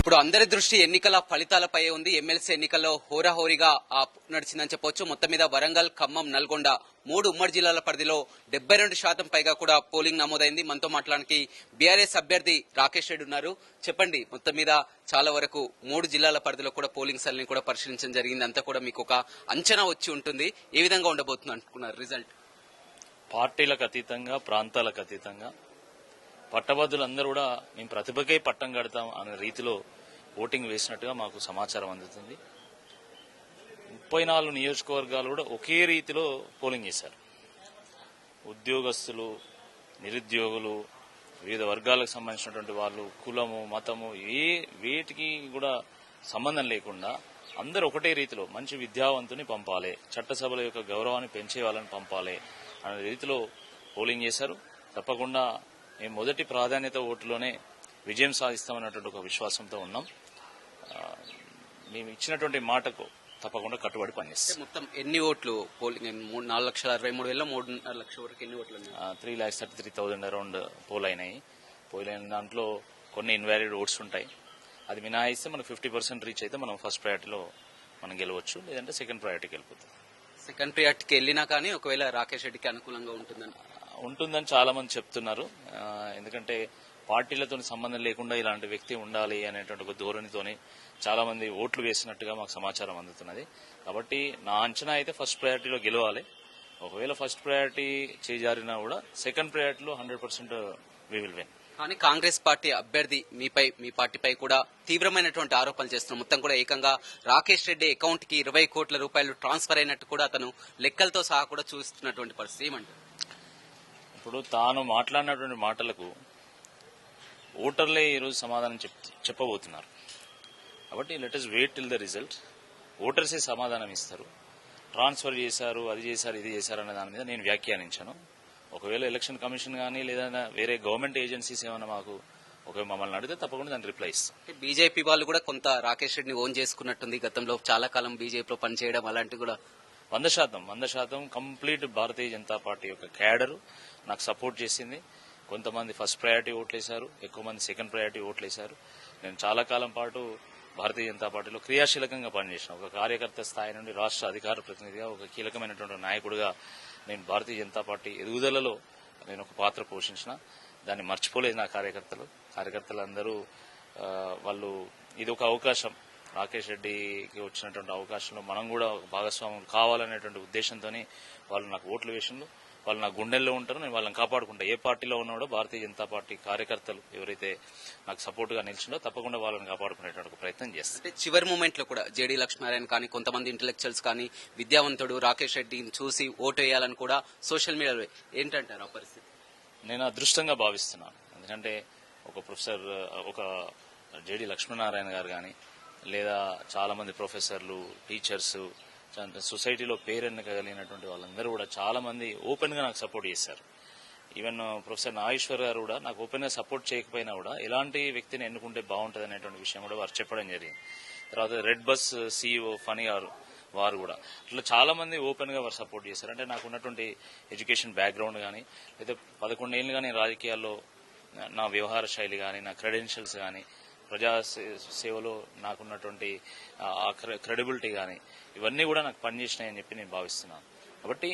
ఇప్పుడు అందరి దృష్టి ఎన్నికల ఫలితాలపై ఉంది. ఎమ్మెల్సీ ఎన్నికల్లో హోరాహోరీగా నడిచిందని చెప్పొచ్చు. మొత్తం మీద వరంగల్, ఖమ్మం, నల్గొండ 3 ఉమ్మడి జిల్లాల పరిధిలో 72% పైగా కూడా పోలింగ్ నమోదైంది. మనతో మాట్లాడడానికి బీఆర్ఎస్ అభ్యర్థి రాకేష్ రెడ్డి ఉన్నారు. చెప్పండి, మొత్తం మీద చాలా వరకు 3 జిల్లాల పరిధిలో కూడా పోలింగ్ సెల్ని కూడా పరిశీలించడం జరిగింది. అంతా కూడా మీకు ఒక అంచనా వచ్చి ఉంటుంది. ఏ విధంగా ఉండబోతుంది అనుకున్నారు రిజల్ట్? పార్టీలకు అతీతంగా, ప్రాంతాలకు అతీతంగా పట్టభద్రులందరూ కూడా మేము ప్రతిభకే పట్టం కడతాం అనే రీతిలో ఓటింగ్ వేసినట్టుగా మాకు సమాచారం అందుతుంది. 34 నియోజకవర్గాలు కూడా ఒకే రీతిలో పోలింగ్ చేశారు. ఉద్యోగస్తులు, నిరుద్యోగులు, వివిధ వర్గాలకు సంబంధించినటువంటి వాళ్ళు, కులము, మతము వేటికి కూడా సంబంధం లేకుండా అందరూ ఒకటే రీతిలో మంచి విద్యావంతుని పంపాలి, చట్టసభల యొక్క గౌరవాన్ని పెంచే వాళ్ళని పంపాలి అనే రీతిలో పోలింగ్ చేశారు. తప్పకుండా మేము మొదటి ప్రాధాన్యత ఓటులోనే విజయం సాధిస్తామన్నటువంటి ఒక విశ్వాసంతో ఉన్నాం. మేము ఇచ్చినటువంటి మాటకు తప్పకుండా కట్టుబడి పనిచేస్తాం. మొత్తం ఎన్ని ఓట్లు పోలింగ్? 4,63,000, 3.5 లక్షల వరకు ఎన్ని ఓట్లు? 3,33,000 అరౌండ్ పోల్ అయినాయి. పోల్ అయిన దాంట్లో కొన్ని ఇన్వాలిడ్ ఓట్స్ ఉంటాయి. అది మినహాయిస్తే మనకు 50% రీచ్ అయితే మనం ఫస్ట్ ప్రయారిటీలో మనం గెలవచ్చు, లేదంటే సెకండ్ ప్రయారిటీకి వెళ్ళిపోతాం. సెకండ్ ప్రయారిటీకి వెళ్ళినా కానీ ఒకవేళ రాకేష్ రెడ్డికి అనుకూలంగా ఉంటుందని చాలా మంది చెప్తున్నారు. ఎందుకంటే పార్టీలతో సంబంధం లేకుండా ఇలాంటి వ్యక్తి ఉండాలి అనేటువంటి ఒక ధోరణితోని చాలా మంది ఓట్లు వేసినట్టుగా మాకు సమాచారం అందుతున్నది. కాబట్టి నా అంచనా అయితే ఫస్ట్ ప్రయారిటీలో గెలవాలి. ఒకవేళ ఫస్ట్ ప్రయారిటీ చేజారినా కూడా సెకండ్ ప్రయారిటీలో 100% వి విల్ విన్. కానీ కాంగ్రెస్ పార్టీ అభ్యర్థి మీ పార్టీపై కూడా తీవ్రమైనటువంటి ఆరోపణలు చేస్తున్నారు. మొత్తం కూడా ఏకంగా రాకేష్ రెడ్డి అకౌంట్ కి 20 కోట్ల రూపాయలు ట్రాన్స్ఫర్ అయినట్టు కూడా అతను లెక్కలతో సహా కూడా చూస్తున్నటువంటి పరిస్థితి ఏమంటారు? ఇప్పుడు తాను మాట్లాడినటువంటి మాటలకు ఓటర్లే ఈరోజు సమాధానం చెప్పబోతున్నారు. కాబట్టి let us wait till the result. ఓటర్సే సమాధానం ఇస్తారు. ట్రాన్స్ఫర్ చేశారు, అది చేశారు, ఇది చేశారు అనే దాని మీద నేను వ్యాఖ్యానించాను. ఒకవేళ ఎలక్షన్ కమిషన్ కానీ లేదా వేరే గవర్నమెంట్ ఏజెన్సీస్ ఏమైనా మాకు ఒకవేళ మమ్మల్ని అడిగితే తప్పకుండా దాన్ని రిప్లై ఇస్తాం. బీజేపీ వాళ్ళు కూడా కొంత రాకేష్ రెడ్డిని ఓన్ చేసుకున్నట్టుంది. గతంలో చాలా కాలం బీజేపీలో పనిచేయడం అలాంటివి కూడా 100% కంప్లీట్ భారతీయ జనతా పార్టీ యొక్క క్యాడరు నాకు సపోర్ట్ చేసింది. కొంతమంది ఫస్ట్ ప్రయారిటీ ఓట్లేశారు, ఎక్కువ మంది సెకండ్ ప్రయారిటీ ఓట్లేశారు. నేను చాలా కాలం పాటు భారతీయ జనతా పార్టీలో క్రియాశీలకంగా పనిచేసిన ఒక కార్యకర్త స్థాయి నుండి రాష్ట్ర అధికార ప్రతినిధిగా, ఒక కీలకమైనటువంటి నాయకుడిగా నేను భారతీయ జనతా పార్టీ ఎదుగుదలలో నేను ఒక పాత్ర పోషించిన. దాన్ని మర్చిపోలేదు నా కార్యకర్తలందరూ. వాళ్ళు ఇది ఒక అవకాశం, రాకేష్ రెడ్డికి వచ్చినటువంటి అవకాశంలో మనం కూడా ఒక భాగస్వామ్యం కావాలనేటువంటి ఉద్దేశంతో వాళ్ళు నాకు ఓట్లు వేసిండ్రు. వాళ్ళు నా గుండెల్లో ఉంటారు, నేను వాళ్ళని కాపాడుకుంటా. ఏ పార్టీలో ఉన్నాడో భారతీయ జనతా పార్టీ కార్యకర్తలు ఎవరైతే నాకు సపోర్ట్ గా నిలిచిండో తప్పకుండా వాళ్ళని కాపాడుకునేటువంటి ప్రయత్నం చేస్తారు. చివరి మూమెంట్ లో కూడా జేడీ లక్ష్మీనారాయణ కానీ కొంతమంది ఇంటెలెక్చువల్స్ కానీ విద్యావంతుడు రాకేష్ రెడ్డిని చూసి ఓటు వేయాలని కూడా సోషల్ మీడియాలో ఏంటంటారు ఆ పరిస్థితి? నేను అదృష్టంగా భావిస్తున్నాను. ఎందుకంటే ఒక ప్రొఫెసర్, ఒక జేడీ లక్ష్మీనారాయణ గారు కానీ లేదా చాలా మంది ప్రొఫెసర్లు, టీచర్స్, సొసైటీలో పేరెన్నిక కలిగినటువంటి వాళ్ళందరూ కూడా చాలా మంది ఓపెన్ గా నాకు సపోర్ట్ చేశారు. ఈవెన్ ప్రొఫెసర్ నాగేశ్వర్ గారు కూడా నాకు ఓపెన్ గా సపోర్ట్ చేయకపోయినా కూడా ఎలాంటి వ్యక్తిని ఎన్నుకుంటే బాగుంటుంది అనేటువంటి విషయం కూడా వారు చెప్పడం జరిగింది. తర్వాత రెడ్ బస్ CEO ఫనీ గారు వారు కూడా అట్లా చాలా మంది ఓపెన్ గా వారు సపోర్ట్ చేశారు. అంటే నాకు ఉన్నటువంటి ఎడ్యుకేషన్ బ్యాక్గ్రౌండ్ కానీ లేదా 11 ఏళ్ళుగా నేను రాజకీయాల్లో నా వ్యవహార శైలి కానీ, నా క్రెడెన్షియల్స్ కానీ, ప్రజా సేవలో నాకున్నటువంటి క్రెడిబిలిటీ కానీ ఇవన్నీ కూడా నాకు పనిచేసినాయని చెప్పి నేను భావిస్తున్నాను. కాబట్టి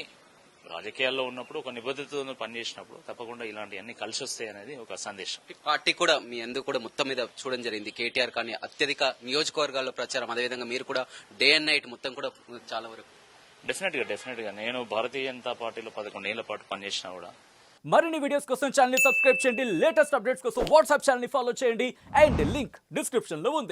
రాజకీయాల్లో ఉన్నప్పుడు ఒక నిబద్ధతతో పనిచేసినప్పుడు తప్పకుండా ఇలాంటివన్నీ కలిసి వస్తాయి అనేది ఒక సందేశం. పార్టీ కూడా మీ అందరూ కూడా మొత్తం మీద చూడడం జరిగింది. కేటీఆర్ కానీ అత్యధిక నియోజకవర్గాల్లో ప్రచారం, అదేవిధంగా మీరు కూడా డే అండ్ నైట్ మొత్తం కూడా చాలా వరకు డెఫినెట్ గా నేను భారతీయ జనతా పార్టీలో 11 ఏళ్ల పాటు పనిచేసినా కూడా. మరిన్ని వీడియోస్ కోసం ఛానల్ ని సబ్స్క్రైబ్ చేయండి. లేటెస్ట్ అప్డేట్స్ కోసం వాట్సాప్ ఛానల్ ని ఫాలో చేయండి. అండ్ లింక్ డిస్క్రిప్షన్ లో ఉంది.